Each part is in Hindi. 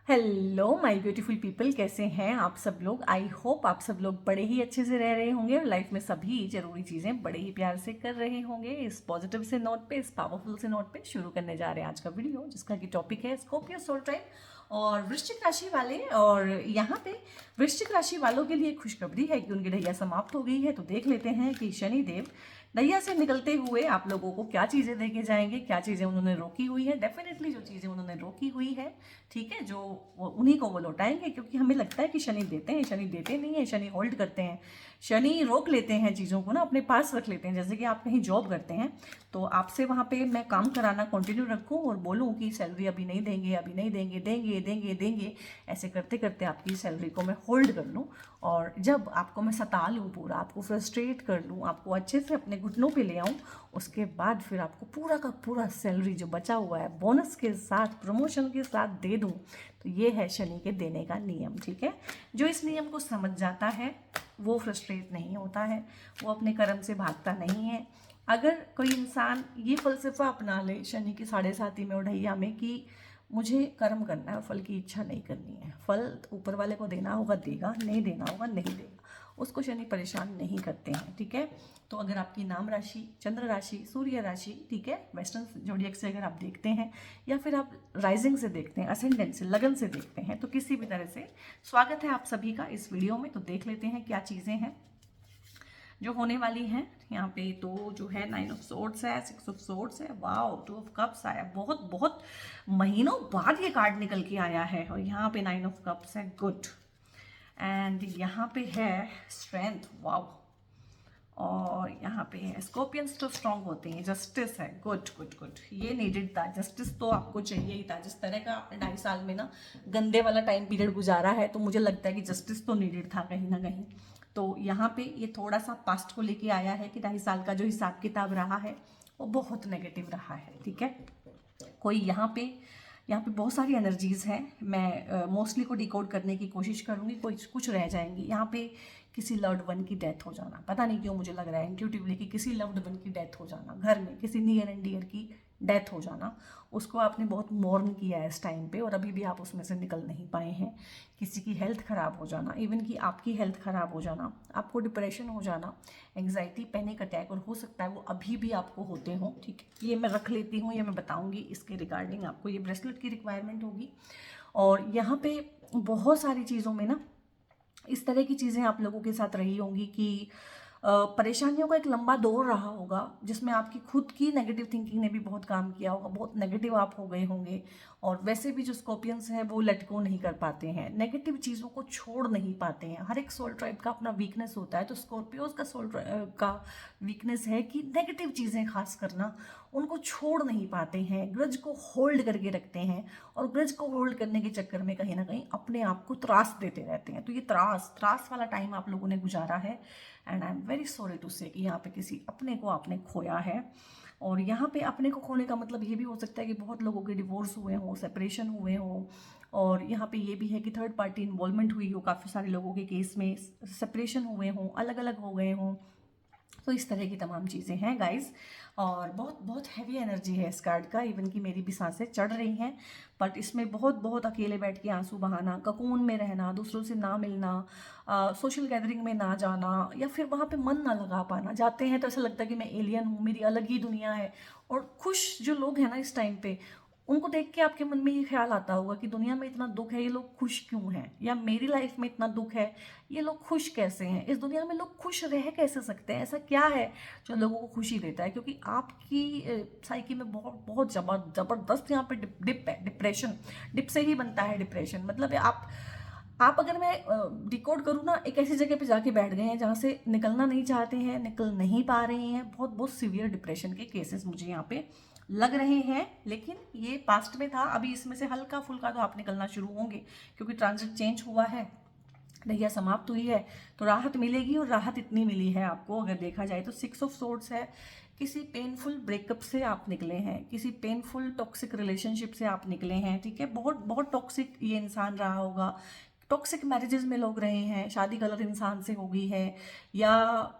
हेलो माय ब्यूटीफुल पीपल, कैसे हैं आप सब लोग। आई होप आप सब लोग बड़े ही अच्छे से रह रहे होंगे और लाइफ में सभी जरूरी चीज़ें बड़े ही प्यार से कर रहे होंगे। इस पॉजिटिव से नोट पे, इस पावरफुल से नोट पे शुरू करने जा रहे हैं आज का वीडियो, जिसका कि टॉपिक है स्कॉर्पियो सोल टाइप और वृश्चिक राशि वाले। और यहाँ पे वृश्चिक राशि वालों के लिए खुशखबरी है कि उनकी ढैया समाप्त हो गई है। तो देख लेते हैं कि शनिदेव ढैया से निकलते हुए आप लोगों को क्या चीज़ें देके जाएंगे, क्या चीज़ें उन्होंने रोकी हुई है। डेफिनेटली जो चीज़ें उन्होंने रोकी हुई है, ठीक है, जो उन्हीं को वो लौटाएंगे। क्योंकि हमें लगता है कि शनि देते हैं, शनि देते नहीं है, शनि होल्ड करते हैं, शनि रोक लेते हैं चीज़ों को ना, अपने पास रख लेते हैं। जैसे कि आप कहीं जॉब करते हैं तो आपसे वहाँ पे मैं काम कराना कंटिन्यू रखूँ और बोलूँ कि सैलरी अभी नहीं देंगे, अभी नहीं देंगे, देंगे देंगे देंगे, ऐसे करते करते आपकी सैलरी को मैं होल्ड कर लूँ। और जब आपको मैं सता लूँ, पूरा आपको फ्रस्ट्रेट कर लूँ, आपको अच्छे से अपने घुटनों पे ले आऊँ, उसके बाद फिर आपको पूरा का पूरा सैलरी जो बचा हुआ है बोनस के साथ, प्रमोशन के साथ दे दूँ। तो ये है शनि के देने का नियम, ठीक है। जो इस नियम को समझ जाता है वो फ्रस्ट्रेट नहीं होता है, वो अपने कर्म से भागता नहीं है। अगर कोई इंसान ये फलसफा अपना ले शनि की साढ़े साथी में और ढैया में कि मुझे कर्म करना है, फल की इच्छा नहीं करनी है, फल ऊपर वाले को देना होगा देगा, नहीं देना होगा नहीं देगा, उसको शनि परेशान नहीं करते हैं, ठीक है। तो अगर आपकी नाम राशि, चंद्र राशि, सूर्य राशि, ठीक है, वेस्टर्न जोडिएक से अगर आप देखते हैं या फिर आप राइजिंग से देखते हैं, असेंडेंट से, लगन से देखते हैं, तो किसी भी तरह से स्वागत है आप सभी का इस वीडियो में। तो देख लेते हैं क्या चीज़ें हैं जो होने वाली हैं यहाँ पे। तो जो है 9 ऑफ सोर्ड्स है, 6 ऑफ सोर्ड्स है, वाओ, 2 ऑफ कप्स आया, बहुत बहुत महीनों बाद ये कार्ड निकल के आया है। और यहाँ पे 9 ऑफ कप्स है, गुड। एंड यहाँ पे है स्ट्रेंथ, वाओ। और यहाँ पे है स्कॉर्पियंस तो स्ट्रांग होते हैं, जस्टिस है, गुड गुड गुड, ये नीडेड था, जस्टिस तो आपको चाहिए ही था। जिस तरह का आपने 2.5 साल में ना गंदे वाला टाइम पीरियड गुजारा है, तो मुझे लगता है कि जस्टिस तो नीडेड था कहीं ना कहीं। तो यहाँ पे ये थोड़ा सा पास्ट को लेके आया है कि 2.5 साल का जो हिसाब किताब रहा है वो बहुत नेगेटिव रहा है, ठीक है। कोई यहाँ पे बहुत सारी एनर्जीज हैं, मैं मोस्टली को डिकोड करने की कोशिश करूँगी, कुछ कुछ रह जाएंगी। यहाँ पे किसी लव्ड वन की डेथ हो जाना, पता नहीं क्यों मुझे लग रहा है इंट्यूटिवली कि किसी लव्ड वन की डेथ हो जाना, घर में किसी नियर एंड डियर की डेथ हो जाना, उसको आपने बहुत मॉर्न किया है इस टाइम पे और अभी भी आप उसमें से निकल नहीं पाए हैं। किसी की हेल्थ ख़राब हो जाना, इवन कि आपकी हेल्थ ख़राब हो जाना, आपको डिप्रेशन हो जाना, एंग्जाइटी, पैनिक अटैक, और हो सकता है वो अभी भी आपको होते हों, ठीक है। ये मैं रख लेती हूँ, ये मैं बताऊँगी, इसके रिगार्डिंग आपको ये ब्रेसलेट की रिक्वायरमेंट होगी। और यहाँ पे बहुत सारी चीज़ों में ना इस तरह की चीज़ें आप लोगों के साथ रही होंगी कि परेशानियों का एक लंबा दौर रहा होगा, जिसमें आपकी खुद की नेगेटिव थिंकिंग ने भी बहुत काम किया होगा, बहुत नेगेटिव आप हो गए होंगे। और वैसे भी जो स्कॉर्पियंस हैं वो लेट गो नहीं कर पाते हैं, नेगेटिव चीज़ों को छोड़ नहीं पाते हैं। हर एक सोल ट्राइब का अपना वीकनेस होता है, तो स्कॉर्पियोज का का वीकनेस है कि नेगेटिव चीज़ें खास करना उनको छोड़ नहीं पाते हैं, ग्रज को होल्ड करके रखते हैं। और ग्रज को होल्ड करने के चक्कर में कहीं ना कहीं अपने आप को त्रास देते रहते हैं। तो ये त्रास त्रास वाला टाइम आप लोगों ने गुजारा है, and I am very sorry to say कि यहाँ पे किसी अपने को आपने खोया है। और यहाँ पे अपने को खोने का मतलब ये भी हो सकता है कि बहुत लोगों के डिवोर्स हुए हों, सेपरेशन हुए हों। और यहाँ पे ये भी है कि थर्ड पार्टी इन्वॉल्वमेंट हुई हो, काफ़ी सारे लोगों के केस में सेपरेशन हुए हों, अलग अलग हो गए हों। तो इस तरह की तमाम चीज़ें हैं गाइस। और बहुत बहुत हैवी एनर्जी है इस कार्ड का, इवन कि मेरी भी सांसें चढ़ रही हैं। बट इसमें बहुत बहुत अकेले बैठ के आंसू बहाना, ककून में रहना, दूसरों से ना मिलना, सोशल गैदरिंग में ना जाना, या फिर वहाँ पे मन ना लगा पाना। जाते हैं तो ऐसा लगता है कि मैं एलियन हूँ, मेरी अलग ही दुनिया है। और खुश जो लोग हैं ना इस टाइम पे, उनको देख के आपके मन में ये ख्याल आता होगा कि दुनिया में इतना दुख है, ये लोग खुश क्यों हैं, या मेरी लाइफ में इतना दुख है, ये लोग खुश कैसे हैं, इस दुनिया में लोग खुश रह कैसे सकते हैं, ऐसा क्या है जो लोगों को खुशी देता है। क्योंकि आपकी साइकी में बहुत बहुत ज़बरदस्त यहाँ पे डिप है, डिप्रेशन, डिप से ही बनता है डिप्रेशन। मतलब आप अगर मैं डिकोड करूँ ना, एक ऐसी जगह पे जाके बैठ गए हैं जहाँ से निकलना नहीं चाहते हैं, निकल नहीं पा रहे हैं। बहुत बहुत सीवियर डिप्रेशन के केसेस मुझे यहाँ पे लग रहे हैं। लेकिन ये पास्ट में था, अभी इसमें से हल्का फुल्का तो आप निकलना शुरू होंगे, क्योंकि ट्रांजिट चेंज हुआ है, ढैया समाप्त हुई है, तो राहत मिलेगी। और राहत इतनी मिली है आपको, अगर देखा जाए तो 6 ऑफ सोर्ड्स है, किसी पेनफुल ब्रेकअप से आप निकले हैं, किसी पेनफुल टॉक्सिक रिलेशनशिप से आप निकले हैं, ठीक है। बहुत बहुत टॉक्सिक ये इंसान रहा होगा, टॉक्सिक मैरिजेस में लोग रहे हैं, शादी गलत इंसान से हो गई है, या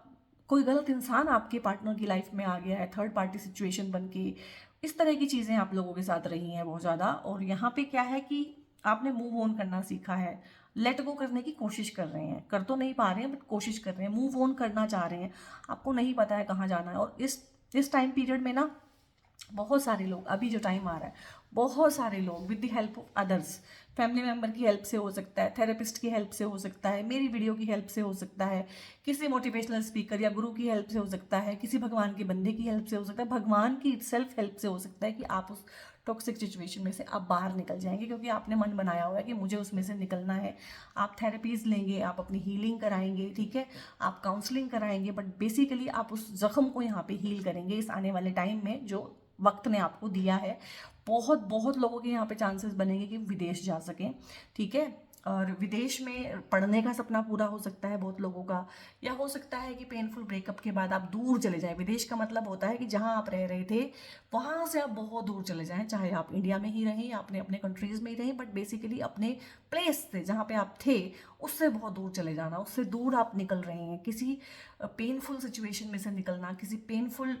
कोई गलत इंसान आपके पार्टनर की लाइफ में आ गया है, थर्ड पार्टी सिचुएशन बन के। इस तरह की चीज़ें आप लोगों के साथ रही हैं बहुत ज़्यादा। और यहाँ पे क्या है कि आपने मूव ऑन करना सीखा है, लेट गो करने की कोशिश कर रहे हैं, कर तो नहीं पा रहे हैं बट कोशिश कर रहे हैं, मूव ऑन करना चाह रहे हैं, आपको नहीं पता है कहाँ जाना है। और इस टाइम पीरियड में ना बहुत सारे लोग, अभी जो टाइम आ रहा है, बहुत सारे लोग with the help of others, family member की हेल्प से हो सकता है, थेरेपिस्ट की हेल्प से हो सकता है, मेरी वीडियो की हेल्प से हो सकता है, किसी मोटिवेशनल स्पीकर या गुरु की हेल्प से हो सकता है, किसी भगवान के बंदे की हेल्प से हो सकता है, भगवान की सेल्फ हेल्प से हो सकता है कि आप उस टॉक्सिक सिचुएशन में से आप बाहर निकल जाएंगे, क्योंकि आपने मन बनाया हुआ है कि मुझे उसमें से निकलना है। आप थेरेपीज लेंगे, आप अपनी हीलिंग कराएंगे, ठीक है, आप काउंसलिंग कराएंगे, बट बेसिकली आप उस जख्म को यहाँ पे हील करेंगे इस आने वाले टाइम में जो वक्त ने आपको दिया है। बहुत बहुत लोगों के यहाँ पे चांसेस बनेंगे कि विदेश जा सकें, ठीक है, और विदेश में पढ़ने का सपना पूरा हो सकता है बहुत लोगों का, या हो सकता है कि पेनफुल ब्रेकअप के बाद आप दूर चले जाएं। विदेश का मतलब होता है कि जहां आप रह रहे थे वहां से आप बहुत दूर चले जाएं, चाहे आप इंडिया में ही रहें या अपने अपने कंट्रीज में ही रहें, बट बेसिकली अपने प्लेस से जहाँ पे आप थे उससे बहुत दूर चले जाना, उससे दूर आप निकल रहे हैं, किसी पेनफुल सिचुएशन में से निकलना, किसी पेनफुल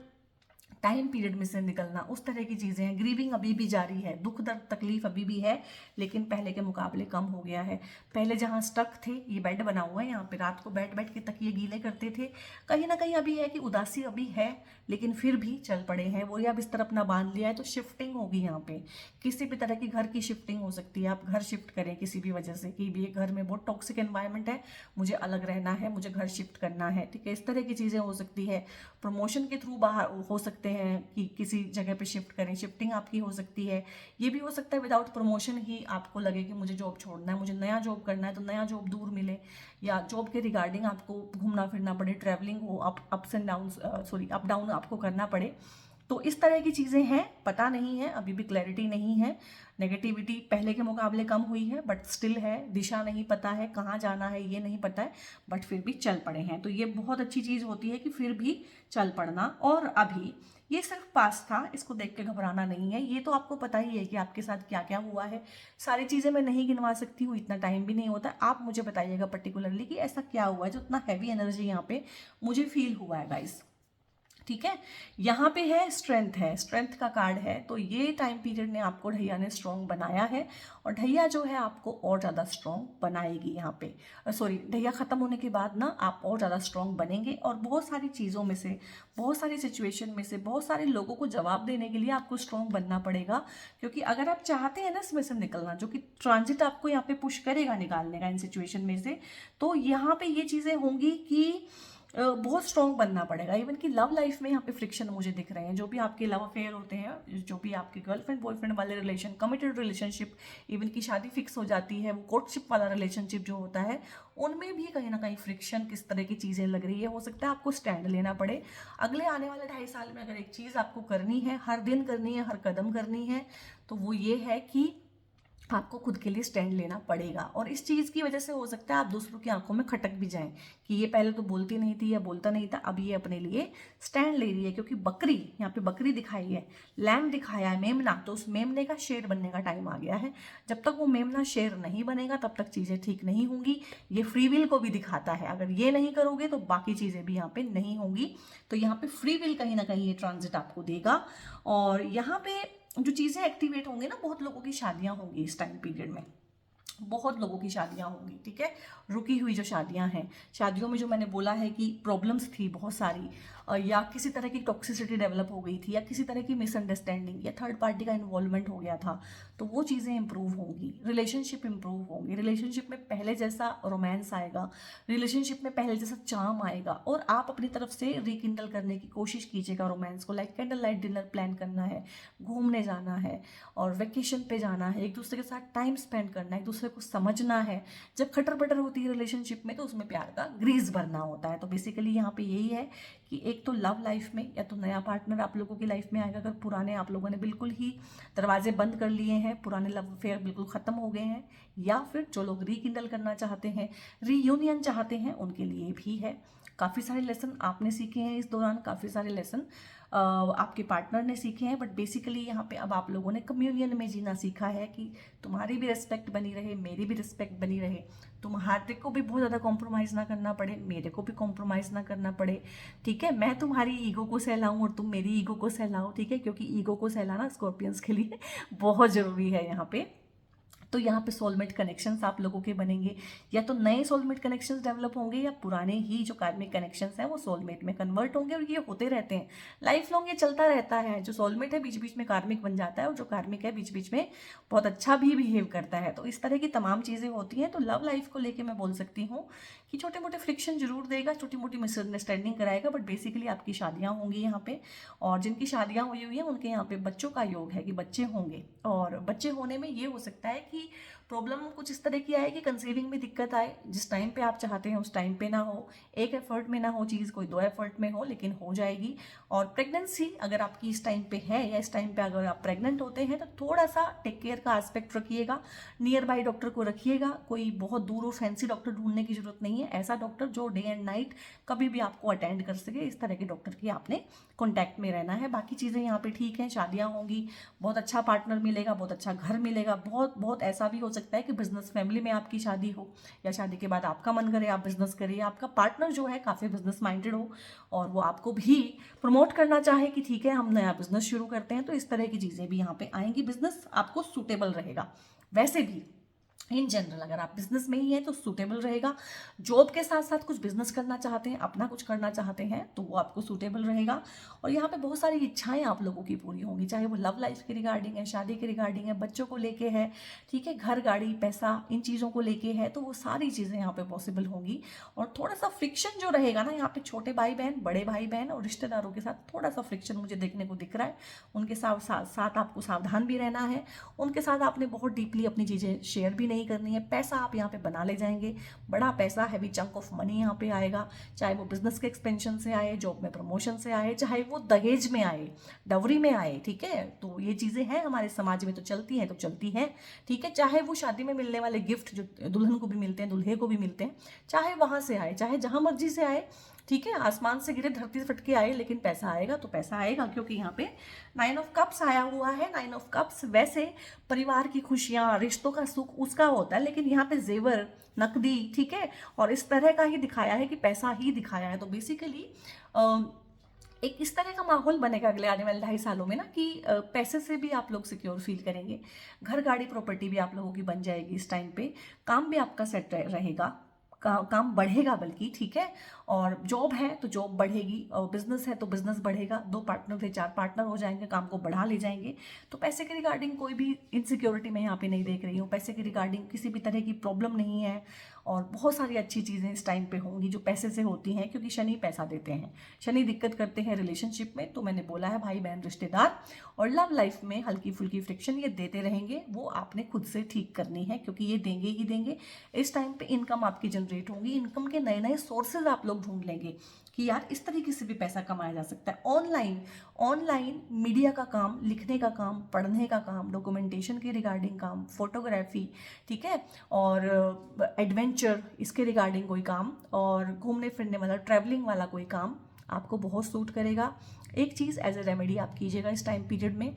टाइम पीरियड में से निकलना, उस तरह की चीज़ें हैं। ग्रीविंग अभी भी जारी है, दुख दर्द तकलीफ अभी भी है, लेकिन पहले के मुकाबले कम हो गया है। पहले जहाँ स्टक थे, ये बेड बना हुआ है, यहाँ पे रात को बैठ बैठ के तकिए गीले करते थे, कहीं ना कहीं अभी है कि उदासी अभी है, लेकिन फिर भी चल पड़े हैं। वही अब बिस्तर अपना बांध लिया है, तो शिफ्टिंग होगी यहाँ पे, किसी भी तरह की घर की शिफ्टिंग हो सकती है। आप घर शिफ्ट करें किसी भी वजह से कि ये घर में बहुत टॉक्सिक एनवायरनमेंट है, मुझे अलग रहना है, मुझे घर शिफ्ट करना है, ठीक है, इस तरह की चीज़ें हो सकती है। प्रमोशन के थ्रू बाहर हो सकते हैं कि किसी जगह पे शिफ्ट करें, शिफ्टिंग आपकी हो सकती है। ये भी हो सकता है विदाउट प्रमोशन ही आपको लगे कि मुझे जॉब छोड़ना है, मुझे नया जॉब करना है, तो नया जॉब दूर मिले, या जॉब के रिगार्डिंग आपको घूमना फिरना पड़े, ट्रैवलिंग हो, ups and down, sorry up down आपको करना पड़े। तो इस तरह की चीज़ें हैं, पता नहीं है, अभी भी क्लैरिटी नहीं है। नेगेटिविटी पहले के मुकाबले कम हुई है, बट स्टिल है, दिशा नहीं पता है, कहाँ जाना है ये नहीं पता है, बट फिर भी चल पड़े हैं। तो ये बहुत अच्छी चीज़ होती है कि फिर भी चल पड़ना। और अभी ये सिर्फ पास था, इसको देख के घबराना नहीं है। ये तो आपको पता ही है कि आपके साथ क्या क्या हुआ है। सारी चीज़ें मैं नहीं गिनवा सकती हूँ, इतना टाइम भी नहीं होता। आप मुझे बताइएगा पर्टिकुलरली कि ऐसा क्या हुआ है जो इतना हैवी एनर्जी यहाँ पे मुझे फील हुआ है गाइस, ठीक है। यहाँ पे है स्ट्रेंथ, है स्ट्रेंथ का कार्ड है, तो ये टाइम पीरियड ने आपको ढैया ने स्ट्रॉन्ग बनाया है, और ढैया जो है आपको और ज़्यादा स्ट्रॉन्ग बनाएगी यहाँ पे। सॉरी, ढैया ख़त्म होने के बाद ना आप और ज़्यादा स्ट्रॉन्ग बनेंगे, और बहुत सारी चीज़ों में से, बहुत सारी सिचुएशन में से, बहुत सारे लोगों को जवाब देने के लिए आपको स्ट्रॉन्ग बनना पड़ेगा। क्योंकि अगर आप चाहते हैं ना इसमें से निकलना, जो कि ट्रांजिट आपको यहाँ पे पुश करेगा निकालने का इन सिचुएशन में से, तो यहाँ पे ये चीज़ें होंगी कि बहुत स्ट्रॉन्ग बनना पड़ेगा। इवन कि लव लाइफ में यहाँ पे फ्रिक्शन मुझे दिख रहे हैं, जो भी आपके लव अफेयर होते हैं, जो भी आपके गर्लफ्रेंड बॉयफ्रेंड वाले रिलेशन, कमिटेड रिलेशनशिप, इवन की शादी फिक्स हो जाती है, वो कोर्टशिप वाला रिलेशनशिप जो होता है, उनमें भी कहीं ना कहीं फ्रिक्शन, किस तरह की चीज़ें लग रही है। हो सकता है आपको स्टैंड लेना पड़े अगले आने वाले 2.5 साल में। अगर एक चीज़ आपको करनी है, हर दिन करनी है, हर कदम करनी है, तो वो ये है कि आपको खुद के लिए स्टैंड लेना पड़ेगा। और इस चीज़ की वजह से हो सकता है आप दूसरों की आंखों में खटक भी जाएं कि ये पहले तो बोलती नहीं थी या बोलता नहीं था, अब ये अपने लिए स्टैंड ले रही है। क्योंकि बकरी, यहाँ पे बकरी दिखाई है, लैम दिखाया है, मेमना, तो उस मेमने का शेर बनने का टाइम आ गया है। जब तक वो मेमना शेर नहीं बनेगा तब तक चीज़ें ठीक नहीं होंगी। ये फ्री विल को भी दिखाता है, अगर ये नहीं करोगे तो बाकी चीज़ें भी यहाँ पे नहीं होंगी। तो यहाँ पे फ्री विल कहीं ना कहीं ये ट्रांजिट आपको देगा। और यहाँ पे जो चीज़ें एक्टिवेट होंगी ना, बहुत लोगों की शादियां होंगी इस टाइम पीरियड में, बहुत लोगों की शादियां होंगी, ठीक है। रुकी हुई जो शादियां हैं, शादियों में जो मैंने बोला है कि प्रॉब्लम्स थी बहुत सारी, या किसी तरह की टॉक्सिसिटी डेवलप हो गई थी, या किसी तरह की मिसअंडरस्टैंडिंग, या थर्ड पार्टी का इन्वॉल्वमेंट हो गया था, तो वो चीज़ें इंप्रूव होंगी, रिलेशनशिप इंप्रूव होंगी, रिलेशनशिप में पहले जैसा रोमांस आएगा, रिलेशनशिप में पहले जैसा चार्म आएगा, और आप अपनी तरफ से रिकिंडल करने की कोशिश कीजिएगा रोमांस को। Like candle light dinner plan करना है, घूमने जाना है, और वेकेशन पे जाना है, एक दूसरे के साथ टाइम स्पेंड करना है, एक दूसरे को समझना है। जब खटर पटर होती है रिलेशनशिप में, तो उसमें प्यार का ग्रीस भरना होता है। तो बेसिकली यहाँ पे यही है कि एक तो लव लाइफ में या तो नया पार्टनर आप लोगों की लाइफ में आएगा, अगर पुराने आप लोगों ने बिल्कुल ही दरवाजे बंद कर लिए हैं, पुराने लव अफेयर बिल्कुल ख़त्म हो गए हैं, या फिर जो लोग रीकिंडल करना चाहते हैं, रीयूनियन चाहते हैं, उनके लिए भी है। काफ़ी सारे लेसन आपने सीखे हैं इस दौरान, काफ़ी सारे लेसन आपके पार्टनर ने सीखे हैं, बट बेसिकली यहाँ पे अब आप लोगों ने कम्युनियन में जीना सीखा है कि तुम्हारी भी रिस्पेक्ट बनी रहे, मेरी भी रिस्पेक्ट बनी रहे, तुम्हारे को भी बहुत ज़्यादा कॉम्प्रोमाइज़ ना करना पड़े, मेरे को भी कॉम्प्रोमाइज़ ना करना पड़े, ठीक है। मैं तुम्हारी ईगो को सहलाऊं और तुम मेरी ईगो को सहलाओ, ठीक है, क्योंकि ईगो को सहलाना स्कॉर्पियंस के लिए बहुत ज़रूरी है यहाँ पे। तो यहाँ पे सोलमेट कनेक्शंस आप लोगों के बनेंगे, या तो नए सोलमेट कनेक्शंस डेवलप होंगे या पुराने ही जो कार्मिक कनेक्शंस हैं वो सोलमेट में कन्वर्ट होंगे। और ये होते रहते हैं, लाइफ लॉन्ग ये चलता रहता है। जो सोलमेट है बीच बीच में कार्मिक बन जाता है, और जो कार्मिक है बीच बीच में बहुत अच्छा भी बिहेव करता है। तो इस तरह की तमाम चीज़ें होती हैं। तो लव लाइफ को लेकर मैं बोल सकती हूँ कि छोटे मोटे फ्रिक्शन जरूर देगा, छोटी मोटी मिसअंडरस्टैंडिंग कराएगा, बट बेसिकली आपकी शादियाँ होंगी यहाँ पे। और जिनकी शादियाँ हुई हुई हैं उनके यहाँ पे बच्चों का योग है कि बच्चे होंगे। और बच्चे होने में ये हो सकता है कि प्रॉब्लम कुछ इस तरह की आए कि कंसीविंग में दिक्कत आए, जिस टाइम पे आप चाहते हैं उस टाइम पे ना हो, एक एफर्ट में ना हो चीज़, कोई 2 एफर्ट में हो, लेकिन हो जाएगी। और प्रेगनेंसी अगर आपकी इस टाइम पे है, या इस टाइम पे अगर आप प्रेग्नेंट होते हैं, तो थोड़ा सा टेक केयर का एस्पेक्ट रखिएगा, नियर बाई डॉक्टर को रखिएगा। कोई बहुत दूर और फैंसी डॉक्टर ढूंढने की जरूरत नहीं है, ऐसा डॉक्टर जो डे एंड नाइट कभी भी आपको अटेंड कर सके, इस तरह के डॉक्टर की आपने कॉन्टैक्ट में रहना है। बाकी चीज़ें यहाँ पे ठीक हैं, शादियाँ होंगी, बहुत अच्छा पार्टनर मिलेगा, बहुत अच्छा घर मिलेगा। बहुत बहुत ऐसा भी हो सकता है कि बिजनेस फैमिली में आपकी शादी हो, या शादी के बाद आपका मन करे आप बिजनेस करिए, आपका पार्टनर जो है काफ़ी बिजनेस माइंडेड हो और वो आपको भी प्रमोट करना चाहे कि ठीक है हम नया बिजनेस शुरू करते हैं। तो इस तरह की चीज़ें भी यहाँ पे आएंगी, बिजनेस आपको सूटेबल रहेगा। वैसे भी इन जनरल अगर आप बिजनेस में ही हैं तो सूटेबल रहेगा। जॉब के साथ साथ कुछ बिजनेस करना चाहते हैं, अपना कुछ करना चाहते हैं, तो वो आपको सूटेबल रहेगा। और यहाँ पे बहुत सारी इच्छाएं आप लोगों की पूरी होंगी, चाहे वो लव लाइफ के रिगार्डिंग है, शादी के रिगार्डिंग है, बच्चों को लेके है, ठीक है, घर गाड़ी पैसा इन चीज़ों को लेके है, तो वो सारी चीज़ें यहाँ पे पॉसिबल होंगी। और थोड़ा सा फ्रिक्शन जो रहेगा ना यहाँ पे, छोटे भाई बहन, बड़े भाई बहन और रिश्तेदारों के साथ थोड़ा सा फ्रिक्शन मुझे देखने को दिख रहा है। उनके साथ आपको सावधान भी रहना है। उनके साथ आपने बहुत डीपली अपनी चीज़ें शेयर भी नहीं करनी है। पैसा आप यहाँ पे बना ले जाएंगे, बड़ा पैसा, हैवी चंक ऑफ मनी यहाँ पे आएगा, चाहे वो बिजनेस के एक्सपेंशन से आए, जॉब में प्रमोशन से आए, चाहे वो दहेज में आए, डवरी में आए, ठीक है। तो ये चीज़ें हैं हमारे समाज में, तो चलती हैं तो चलती हैं, ठीक है। चाहे वो शादी में मिलने वाले गिफ्ट जो दुल्हन को भी मिलते हैं, दूल्हे को भी मिलते हैं, चाहे वहाँ से आए, चाहे जहाँ मर्जी से आए, ठीक है, आसमान से गिरे, धरती से फटके आए, लेकिन पैसा आएगा तो पैसा आएगा। क्योंकि यहाँ पे 9 ऑफ कप्स आया हुआ है। 9 ऑफ कप्स वैसे परिवार की खुशियाँ, रिश्तों का सुख उसका होता है, लेकिन यहाँ पे जेवर, नकदी, ठीक है, और इस तरह का ही दिखाया है कि पैसा ही दिखाया है। तो बेसिकली एक इस तरह का माहौल बनेगा अगले आने वाले 2.5 सालों में ना कि पैसे से भी आप लोग सिक्योर फील करेंगे। घर गाड़ी प्रॉपर्टी भी आप लोगों की बन जाएगी इस टाइम पे। काम भी आपका सेट रहेगा, काम बढ़ेगा बल्कि, ठीक है। और जॉब है तो जॉब बढ़ेगी, और बिजनेस है तो बिजनेस बढ़ेगा। 2 पार्टनर थे 4 पार्टनर हो जाएंगे, काम को बढ़ा ले जाएंगे। तो पैसे के रिगार्डिंग कोई भी इनसिक्योरिटी मैं यहाँ पे नहीं देख रही हूँ, पैसे के रिगार्डिंग किसी भी तरह की प्रॉब्लम नहीं है। और बहुत सारी अच्छी चीज़ें इस टाइम पे होंगी जो पैसे से होती हैं, क्योंकि शनि पैसा देते हैं, शनि दिक्कत करते हैं रिलेशनशिप में। तो मैंने बोला है भाई बहन रिश्तेदार और लव लाइफ में हल्की फुल्की फ्रिक्शन ये देते रहेंगे, वो आपने खुद से ठीक करनी है, क्योंकि ये देंगे ही देंगे। इस टाइम पे इनकम आपकी जनरेट होगी, इनकम के नए नए सोर्सेज आप लोग ढूंढ लेंगे कि यार इस तरीके से भी पैसा कमाया जा सकता है। ऑनलाइन मीडिया का काम, लिखने का काम, पढ़ने का काम, डॉक्यूमेंटेशन के रिगार्डिंग काम, फोटोग्राफी, ठीक है, और एडवेंचर इसके रिगार्डिंग कोई काम, और घूमने फिरने वाला, ट्रैवलिंग वाला कोई काम आपको बहुत सूट करेगा। एक चीज़ एज ए रेमेडी आप कीजिएगा इस टाइम पीरियड में,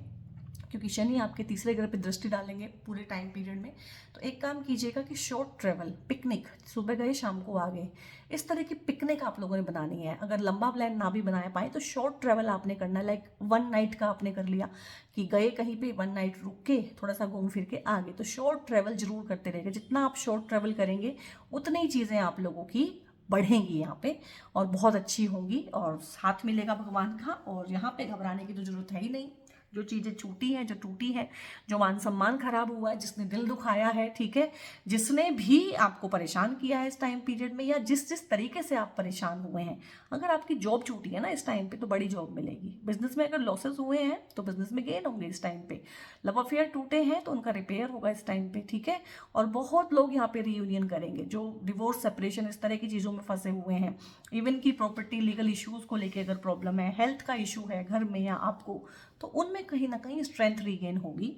क्योंकि शनि आपके तीसरे घर पे दृष्टि डालेंगे पूरे टाइम पीरियड में। तो एक काम कीजिएगा कि शॉर्ट ट्रैवल, पिकनिक, सुबह गए शाम को आ गए, इस तरह की पिकनिक आप लोगों ने बनानी है। अगर लंबा प्लान ना भी बना पाए तो शॉर्ट ट्रैवल आपने करना है, लाइक 1 नाइट का आपने कर लिया कि गए कहीं पे 1 नाइट रुक के थोड़ा सा घूम फिर के आ गए। तो शॉर्ट ट्रैवल जरूर करते रहेंगे, जितना आप शॉर्ट ट्रैवल करेंगे उतनी चीज़ें आप लोगों की बढ़ेंगी यहाँ पे और बहुत अच्छी होंगी, और साथ मिलेगा भगवान का। और यहाँ पे घबराने की तो जरूरत है ही नहीं। जो चीज़ें छूटी हैं, जो टूटी है, जो मान सम्मान खराब हुआ है, जिसने दिल दुखाया है, ठीक है, जिसने भी आपको परेशान किया है इस टाइम पीरियड में, या जिस तरीके से आप परेशान हुए हैं, अगर आपकी जॉब छूटी है ना इस टाइम पे तो बड़ी जॉब मिलेगी। बिजनेस में अगर लॉसेस हुए हैं तो बिजनेस में गेन होंगे इस टाइम पे। लव अफेयर टूटे हैं तो उनका रिपेयर होगा इस टाइम पे, ठीक है। और बहुत लोग यहाँ पे रीयूनियन करेंगे जो डिवोर्स, सेपरेशन इस तरह की चीज़ों में फंसे हुए हैं। इवन की प्रॉपर्टी, लीगल इश्यूज को लेकर अगर प्रॉब्लम है, हेल्थ का इशू है घर में या आपको, तो उनमें कहीं ना कहीं स्ट्रेंथ रीगेन होगी,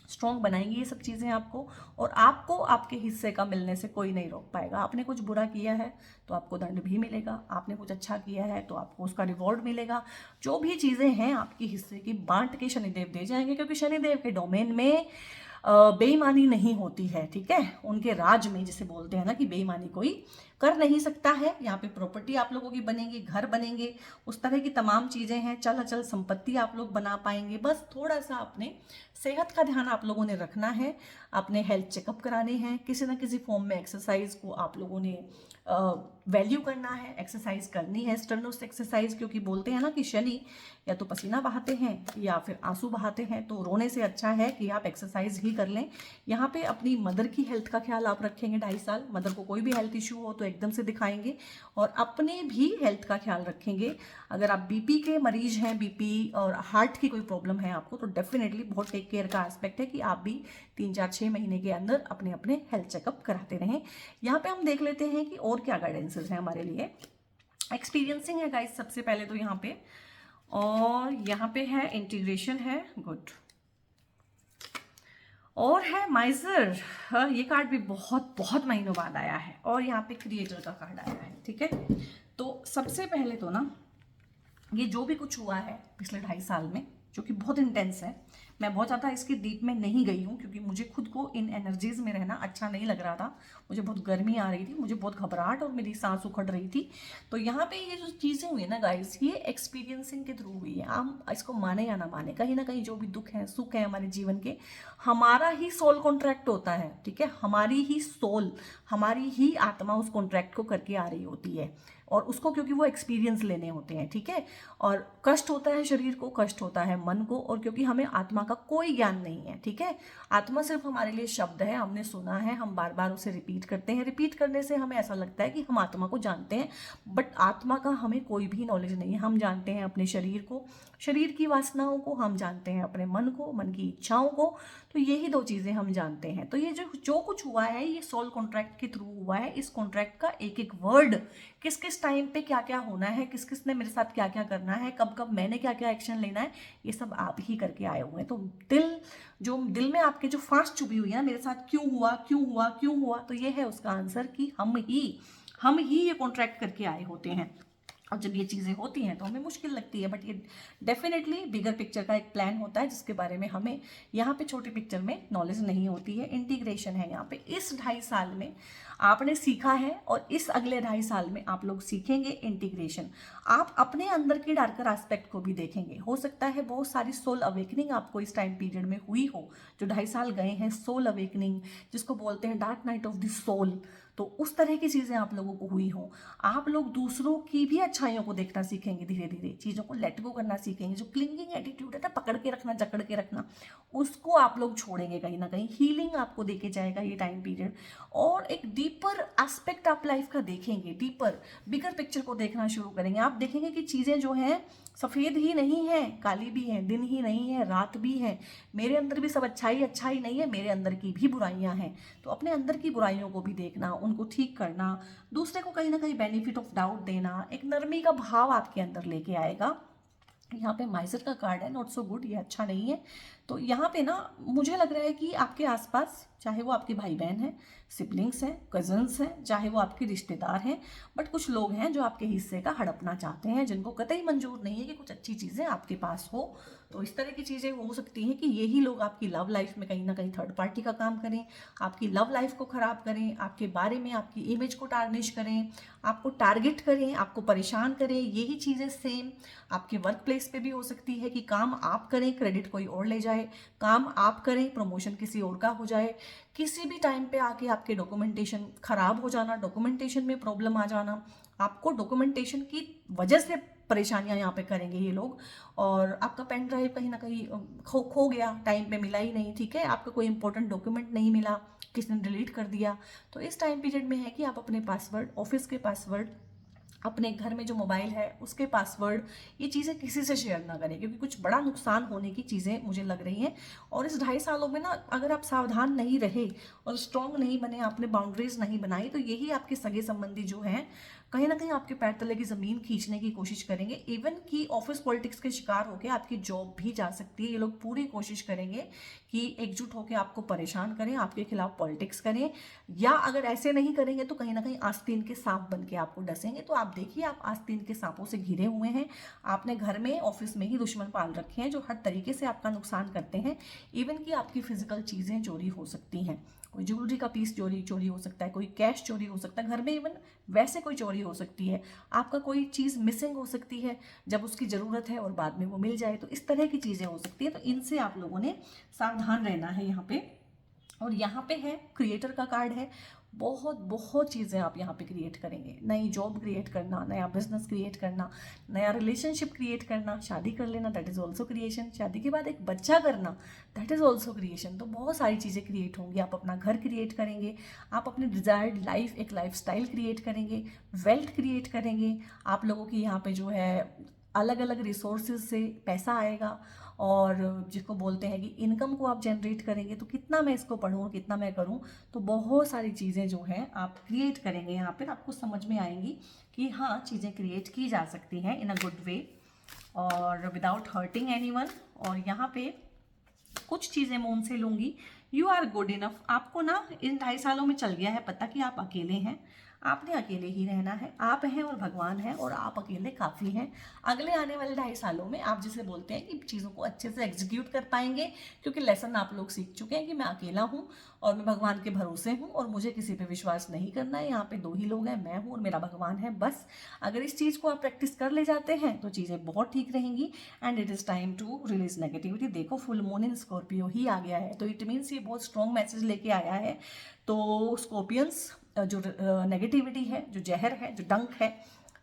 स्ट्रॉन्ग बनाएंगी ये सब चीज़ें आपको। और आपको आपके हिस्से का मिलने से कोई नहीं रोक पाएगा। आपने कुछ बुरा किया है तो आपको दंड भी मिलेगा, आपने कुछ अच्छा किया है तो आपको उसका रिवॉर्ड मिलेगा। जो भी चीज़ें हैं आपकी हिस्से की बांट के शनिदेव दे जाएंगे, क्योंकि शनिदेव के डोमेन में बेईमानी नहीं होती है, ठीक है। उनके राज में जिसे बोलते हैं ना कि बेईमानी कोई कर नहीं सकता है। यहाँ पे प्रॉपर्टी आप लोगों की बनेगी, घर बनेंगे, उस तरह की तमाम चीज़ें हैं, चल अचल संपत्ति आप लोग बना पाएंगे। बस थोड़ा सा अपने सेहत का ध्यान आप लोगों ने रखना है। अपने हेल्थ चेकअप कराने हैं, किसी ना किसी फॉर्म में एक्सरसाइज को आप लोगों ने वैल्यू करना है, एक्सरसाइज करनी है, स्टर्नस एक्सरसाइज, क्योंकि बोलते हैं ना कि शनि या तो पसीना बहाते हैं या फिर आंसू बहाते हैं, तो रोने से अच्छा है कि आप एक्सरसाइज ही कर लें। यहाँ पे अपनी मदर की हेल्थ का ख्याल आप रखेंगे 2.5 साल, मदर को कोई भी हेल्थ इशू हो तो एकदम से दिखाएंगे, और अपने भी हेल्थ का ख्याल रखेंगे। अगर आप बीपी के मरीज हैं, बीपी और हार्ट की कोई प्रॉब्लम है आपको, तो डेफिनेटली बहुत टेक केयर का एस्पेक्ट है कि आप भी 3-4-6 महीने के अंदर अपने अपने हेल्थ चेकअप कराते रहें। यहाँ पे हम देख लेते हैं कि और क्या गाइडेंसेस हैं हमारे लिए। एक्सपीरियंसिंग है गाइस सबसे पहले तो यहाँ पे, और यहाँ पे है इंटीग्रेशन है, गुड, और है माइजर। हाँ, ये कार्ड भी बहुत बहुत महीनों बाद आया है, और यहाँ पे क्रिएटर का कार्ड आया है, ठीक है। तो सबसे पहले तो ना, ये जो भी कुछ हुआ है पिछले 2.5 साल में, जो कि बहुत इंटेंस है, मैं बहुत ज़्यादा इसकी डीप में नहीं गई हूँ क्योंकि मुझे खुद को इन एनर्जीज में रहना अच्छा नहीं लग रहा था। मुझे बहुत गर्मी आ रही थी, मुझे बहुत घबराहट और मेरी सांस उखड़ रही थी। तो यहाँ पे ये जो चीज़ें हुई ना गाइस, ये एक्सपीरियंसिंग के थ्रू हुई है। हम इसको माने या ना माने, कहीं ना कहीं जो भी दुख है सुख है हमारे जीवन के, हमारा ही सोल कॉन्ट्रैक्ट होता है, ठीक है। हमारी ही सोल, हमारी ही आत्मा उस कॉन्ट्रैक्ट को करके आ रही होती है, और उसको क्योंकि वो एक्सपीरियंस लेने होते हैं, ठीक है। और कष्ट होता है शरीर को, कष्ट होता है मन को, और क्योंकि हमें आत्मा का कोई ज्ञान नहीं है, ठीक है। आत्मा सिर्फ हमारे लिए शब्द है, हमने सुना है, हम बार बार उसे रिपीट करते हैं। रिपीट करने से हमें ऐसा लगता है कि हम आत्मा को जानते हैं, बट आत्मा का हमें कोई भी नॉलेज नहीं है। हम जानते हैं अपने शरीर को, शरीर की वासनाओं को, हम जानते हैं अपने मन को, मन की इच्छाओं को। तो यही 2 चीज़ें हम जानते हैं। तो ये जो कुछ हुआ है, ये सोल कॉन्ट्रैक्ट के थ्रू हुआ है। इस कॉन्ट्रैक्ट का एक एक वर्ड, किस किस टाइम पे क्या क्या होना है, किस किस ने मेरे साथ क्या क्या करना है, कब कब मैंने क्या क्या एक्शन लेना है, ये सब आप ही करके आए हुए हैं। तो दिल में आपके जो फांस चुभी हुई है ना, मेरे साथ क्यों हुआ क्यों हुआ क्यों हुआ, तो ये है उसका आंसर कि हम ही ये कॉन्ट्रैक्ट करके आए होते हैं। और जब ये चीज़ें होती हैं तो हमें मुश्किल लगती है, बट ये डेफिनेटली बिगर पिक्चर का एक प्लान होता है जिसके बारे में हमें यहाँ पे छोटी पिक्चर में नॉलेज नहीं होती है। इंटीग्रेशन है यहाँ पे। इस 2.5 साल में आपने सीखा है, और इस अगले 2.5 साल में आप लोग सीखेंगे इंटीग्रेशन। आप अपने अंदर के डार्कर एस्पेक्ट को भी देखेंगे। हो सकता है बहुत सारी सोल अवेकनिंग आपको इस टाइम पीरियड में हुई हो, जो 2.5 साल गए हैं, सोल अवेकनिंग जिसको बोलते हैं dark night of the soul, तो उस तरह की चीज़ें आप लोगों को हुई हो। आप लोग दूसरों की भी अच्छाइयों को देखना सीखेंगे, धीरे धीरे चीज़ों को लेट गो करना सीखेंगे। जो क्लिंगिंग एटीट्यूड है ना, पकड़ के रखना, जकड़ के रखना, उसको आप लोग छोड़ेंगे कहीं ना कहीं। हीलिंग आपको देके जाएगा ये टाइम पीरियड, और एक डीपर एस्पेक्ट आप लाइफ का देखेंगे, डीपर बिगर पिक्चर को देखना शुरू करेंगे। आप देखेंगे कि चीज़ें जो हैं सफ़ेद ही नहीं है, काली भी है, दिन ही नहीं है, रात भी है। मेरे अंदर भी सब अच्छाई अच्छाई नहीं है, मेरे अंदर की भी बुराइयां हैं। तो अपने अंदर की बुराइयों को भी देखना, उनको ठीक करना, दूसरे को कहीं ना कहीं बेनिफिट ऑफ डाउट देना, एक नरमी का भाव आपके अंदर लेके आएगा। यहाँ पे माइजर का कार्ड है, नॉट सो गुड, ये अच्छा नहीं है। तो यहाँ पे ना मुझे लग रहा है कि आपके आसपास, चाहे वो आपके भाई बहन हैं, सिबलिंग्स हैं, कजन्स हैं, चाहे वो आपके रिश्तेदार हैं, बट कुछ लोग हैं जो आपके हिस्से का हड़पना चाहते हैं, जिनको कतई मंजूर नहीं है कि कुछ अच्छी चीज़ें आपके पास हो। तो इस तरह की चीज़ें हो सकती हैं कि यही लोग आपकी लव लाइफ में कहीं ना कहीं थर्ड पार्टी का काम करें, आपकी लव लाइफ को ख़राब करें, आपके बारे में आपकी इमेज को टार्निश करें, आपको टारगेट करें, आपको परेशान करें। यही चीज़ें सेम आपके वर्क प्लेस पे भी हो सकती है कि काम आप करें, क्रेडिट कोई और ले जाए, काम आप करें, प्रमोशन किसी और का हो जाए, किसी भी टाइम पे आके आपके डॉक्यूमेंटेशन खराब हो जाना, डॉक्यूमेंटेशन में प्रॉब्लम आ जाना, आपको डॉक्यूमेंटेशन की वजह से परेशानियां यहाँ पे करेंगे ये लोग। और आपका पेन ड्राइव कहीं ना कहीं खो गया, टाइम पे मिला ही नहीं, ठीक है। आपका कोई इंपॉर्टेंट डॉक्यूमेंट नहीं मिला, किसी ने डिलीट कर दिया। तो इस टाइम पीरियड में है कि आप अपने पासवर्ड, ऑफिस के पासवर्ड, अपने घर में जो मोबाइल है उसके पासवर्ड, ये चीज़ें किसी से शेयर ना करें, क्योंकि कुछ बड़ा नुकसान होने की चीज़ें मुझे लग रही हैं। और इस 2.5 सालों में ना, अगर आप सावधान नहीं रहे और स्ट्रांग नहीं बने, आपने बाउंड्रीज नहीं बनाई, तो यही आपके सगे संबंधी जो हैं कहीं ना कहीं आपके पैर तले की ज़मीन खींचने की कोशिश करेंगे। इवन कि ऑफिस पॉलिटिक्स के शिकार होकर आपकी जॉब भी जा सकती है। ये लोग पूरी कोशिश करेंगे कि एकजुट होकर आपको परेशान करें, आपके खिलाफ पॉलिटिक्स करें, या अगर ऐसे नहीं करेंगे तो कहीं ना कहीं आस्तीन के सांप बन के आपको डसेंगे। तो आप देखिए, आप आस्तीन के सांपों से घिरे हुए हैं। आपने घर में, ऑफिस में ही दुश्मन पाल रखे हैं जो हर तरीके से आपका नुकसान करते हैं। इवन कि आपकी फिजिकल चीज़ें चोरी हो सकती हैं, कोई ज्वेलरी का पीस चोरी हो सकता है, कोई कैश चोरी हो सकता है घर में, इवन वैसे कोई चोरी हो सकती है, आपका कोई चीज़ मिसिंग हो सकती है जब उसकी ज़रूरत है और बाद में वो मिल जाए। तो इस तरह की चीज़ें हो सकती है। तो इनसे आप लोगों ने सावधान रहना है यहाँ पे। और यहाँ पे है क्रिएटर का कार्ड है। बहुत बहुत चीज़ें आप यहाँ पे क्रिएट करेंगे। नई जॉब क्रिएट करना, नया बिजनेस क्रिएट करना, नया रिलेशनशिप क्रिएट करना, शादी कर लेना, दैट इज़ ऑल्सो क्रिएशन। शादी के बाद एक बच्चा करना, दैट इज़ ऑल्सो क्रिएशन। तो बहुत सारी चीज़ें क्रिएट होंगी। आप अपना घर क्रिएट करेंगे, आप अपनी डिज़ायर्ड लाइफ, एक लाइफ स्टाइल क्रिएट करेंगे, वेल्थ क्रिएट करेंगे। आप लोगों की यहाँ पे जो है अलग अलग रिसोर्सेज से पैसा आएगा, और जिसको बोलते हैं कि इनकम को आप जनरेट करेंगे। तो कितना मैं इसको पढ़ूँ, कितना मैं करूँ, तो बहुत सारी चीज़ें जो हैं आप क्रिएट करेंगे। यहाँ पर आपको समझ में आएंगी कि हाँ, चीज़ें क्रिएट की जा सकती हैं इन अ गुड वे और विदाउट हर्टिंग एनीवन। और यहाँ पे कुछ चीज़ें मैं उनसे लूँगी। You are good enough. आपको ना इन 2.5 सालों में चल गया है पता कि आप अकेले हैं, आपने अकेले ही रहना है। आप हैं और भगवान है, और आप अकेले काफ़ी हैं। अगले आने वाले 2.5 सालों में आप जिसे बोलते हैं कि चीज़ों को अच्छे से एग्जीक्यूट कर पाएंगे, क्योंकि लेसन आप लोग सीख चुके हैं कि मैं अकेला हूँ और मैं भगवान के भरोसे हूँ और मुझे किसी पे विश्वास नहीं करना है। यहाँ पे 2 ही लोग हैं, मैं हूँ और मेरा भगवान है, बस। अगर इस चीज़ को आप प्रैक्टिस कर ले जाते हैं तो चीज़ें बहुत ठीक रहेंगी। And it is time to release negativity. देखो, फुल मून इन स्कॉर्पियो ही आ गया है, तो इट मीन्स ये बहुत स्ट्रॉन्ग मैसेज लेके आया है। तो स्कॉर्पियंस, जो नेगेटिविटी है, जो जहर है, जो डंक है,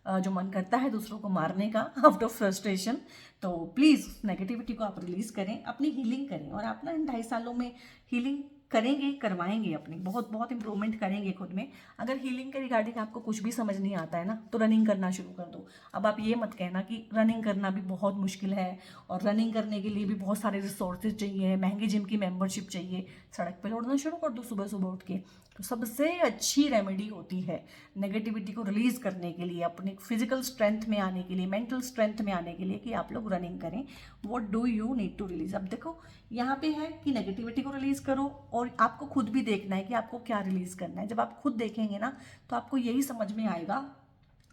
जो मन करता है दूसरों को मारने का आउट ऑफ फ्रस्ट्रेशन, तो प्लीज़ नेगेटिविटी को आप रिलीज़ करें, अपनी हीलिंग करें। और आप ना इन 2.5 सालों में हीलिंग करेंगे, करवाएंगे, अपनी बहुत बहुत इंप्रूवमेंट करेंगे खुद में। अगर हीलिंग के रिगार्डिंग आपको कुछ भी समझ नहीं आता है ना, तो रनिंग करना शुरू कर दो। अब आप ये मत कहना कि रनिंग करना भी बहुत मुश्किल है और रनिंग करने के लिए भी बहुत सारे रिसोर्सेज चाहिए, महंगे जिम की मेंबरशिप चाहिए। सड़क पे दौड़ना शुरू कर दो सुबह सुबह उठ के। तो सबसे अच्छी रेमेडी होती है नेगेटिविटी को रिलीज करने के लिए, अपने फिजिकल स्ट्रेंथ में आने के लिए, मेंटल स्ट्रेंथ में आने के लिए, कि आप लोग रनिंग करें। What do you need to release? अब देखो, यहाँ पे है कि नेगेटिविटी को रिलीज करो, और आपको खुद भी देखना है कि आपको क्या रिलीज करना है। जब आप खुद देखेंगे ना, तो आपको यही समझ में आएगा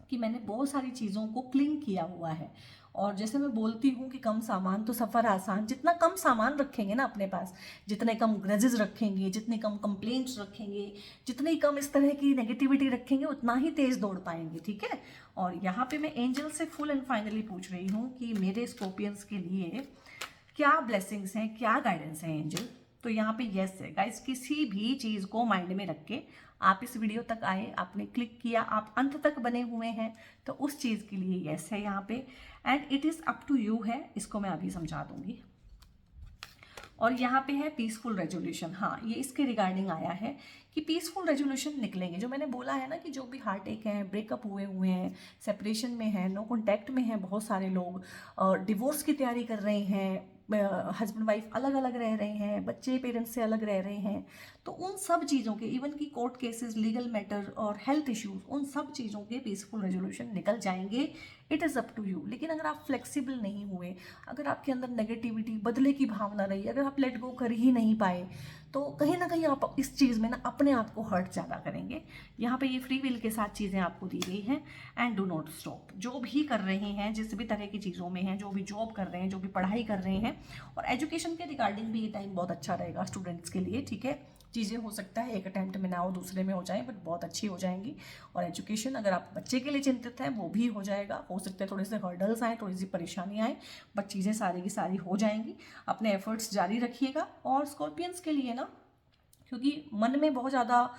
कि मैंने बहुत सारी चीज़ों को क्लीन किया हुआ है। और जैसे मैं बोलती हूँ कि कम सामान तो सफ़र आसान। जितना कम सामान रखेंगे ना अपने पास, जितने कम ग्रजेस रखेंगे, जितने कम कंप्लेंट्स रखेंगे, जितनी कम इस तरह की नेगेटिविटी रखेंगे, उतना ही तेज़ दौड़ पाएंगे, ठीक है। और यहाँ पे मैं एंजल से फुल एंड फाइनली पूछ रही हूँ कि मेरे स्कॉर्पियंस के लिए क्या ब्लेसिंग्स हैं, क्या गाइडेंस है एंजल। तो यहाँ पे यस है गाइस। किसी भी चीज़ को माइंड में रख के आप इस वीडियो तक आए, आपने क्लिक किया, आप अंत तक बने हुए हैं, तो उस चीज़ के लिए यस है यहाँ पे। And it is up to you है, इसको मैं अभी समझा दूंगी। और यहाँ पे है पीसफुल रेजोल्यूशन। हाँ, ये इसके रिगार्डिंग आया है कि पीसफुल रेजोल्यूशन निकलेंगे। जो मैंने बोला है ना कि जो भी हार्ट अटैक है, ब्रेकअप हुए हैं, सेपरेशन में है, नो कॉन्टैक्ट में है बहुत सारे लोग, डिवोर्स की तैयारी कर रहे हैं, हस्बैंड वाइफ अलग अलग रह रहे हैं, बच्चे पेरेंट्स से अलग रह रहे हैं, तो उन सब चीज़ों के, इवन की कोर्ट केसेस, लीगल मैटर और हेल्थ इश्यूज, उन सब चीज़ों के पीसफुल रेजोल्यूशन निकल जाएंगे। It is up to you. लेकिन अगर आप फ्लेक्सिबल नहीं हुए, अगर आपके अंदर नेगेटिविटी, बदले की भावना रही, अगर आप लेट गो कर ही नहीं पाए, तो कहीं ना कहीं आप इस चीज़ में ना अपने आप को हर्ट ज़्यादा करेंगे। यहाँ पे ये फ्री विल के साथ चीज़ें आपको दी गई हैं। And do not stop. जो भी कर रहे हैं, जिस भी तरह की चीज़ों में हैं, जो भी जॉब कर रहे हैं, जो भी पढ़ाई कर रहे हैं, और एजुकेशन के रिगार्डिंग भी ये टाइम बहुत अच्छा रहेगा स्टूडेंट्स के लिए, ठीक है। चीज़ें हो सकता है एक अटैम्प्ट में ना हो, दूसरे में हो जाए, बट बहुत अच्छी हो जाएंगी। और एजुकेशन अगर आप बच्चे के लिए चिंतित हैं, वो भी हो जाएगा। हो सकता है थोड़े से हर्डल्स आए, थोड़ी सी परेशानी आए, बट चीज़ें सारी की सारी हो जाएंगी। अपने एफर्ट्स जारी रखिएगा। और स्कॉर्पियंस के लिए ना, क्योंकि मन में बहुत ज़्यादा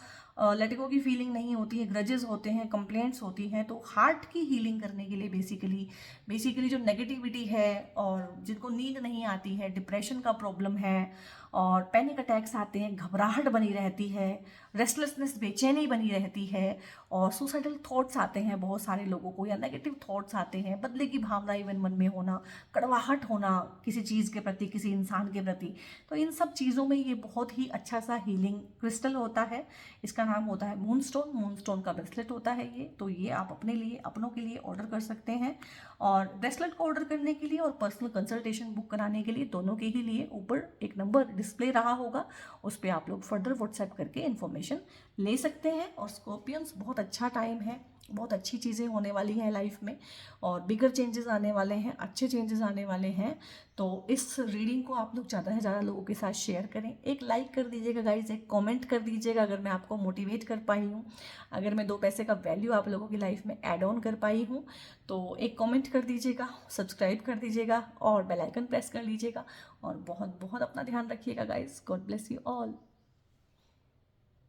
लेट गो की फीलिंग नहीं होती है, ग्रजेस होते हैं, कंप्लेंट्स होती हैं, तो हार्ट की हीलिंग करने के लिए बेसिकली जो नेगेटिविटी है, और जिनको नींद नहीं आती है, डिप्रेशन का प्रॉब्लम है, और पैनिक अटैक्स आते हैं, घबराहट बनी रहती है, रेस्टलेसनेस, बेचैनी बनी रहती है, और सुसाइडल थॉट्स आते हैं बहुत सारे लोगों को, या नेगेटिव थॉट्स आते हैं, बदले की भावना इवन मन में होना, कड़वाहट होना किसी चीज़ के प्रति, किसी इंसान के प्रति, तो इन सब चीज़ों में ये बहुत ही अच्छा सा हीलिंग क्रिस्टल होता है। इसका नाम होता है मूनस्टोन का ब्रेसलेट होता है ये। तो ये आप अपने लिए, अपनों के लिए ऑर्डर कर सकते हैं। और ब्रेसलेट को ऑर्डर करने के लिए और पर्सनल कंसल्टेशन बुक कराने के लिए, दोनों के ही लिए ऊपर एक नंबर डिस्प्ले रहा होगा, उस पर आप लोग फर्दर व्हाट्सएप करके इन्फॉर्मेशन ले सकते हैं। और स्कॉर्पियंस, बहुत अच्छा टाइम है, बहुत अच्छी चीज़ें होने वाली हैं लाइफ में, और बिगर चेंजेस आने वाले हैं, अच्छे चेंजेस आने वाले हैं। तो इस रीडिंग को आप लोग ज़्यादा से ज़्यादा लोगों के साथ शेयर करें। एक लाइक कर दीजिएगा गाइज, एक कमेंट कर दीजिएगा अगर मैं आपको मोटिवेट कर पाई हूँ, अगर मैं 2 पैसे का वैल्यू आप लोगों की लाइफ में ऐड ऑन कर पाई हूँ, तो एक कमेंट कर दीजिएगा, सब्सक्राइब कर दीजिएगा, और बेल आइकन प्रेस कर लीजिएगा। और बहुत बहुत अपना ध्यान रखिएगा guys. God bless you all.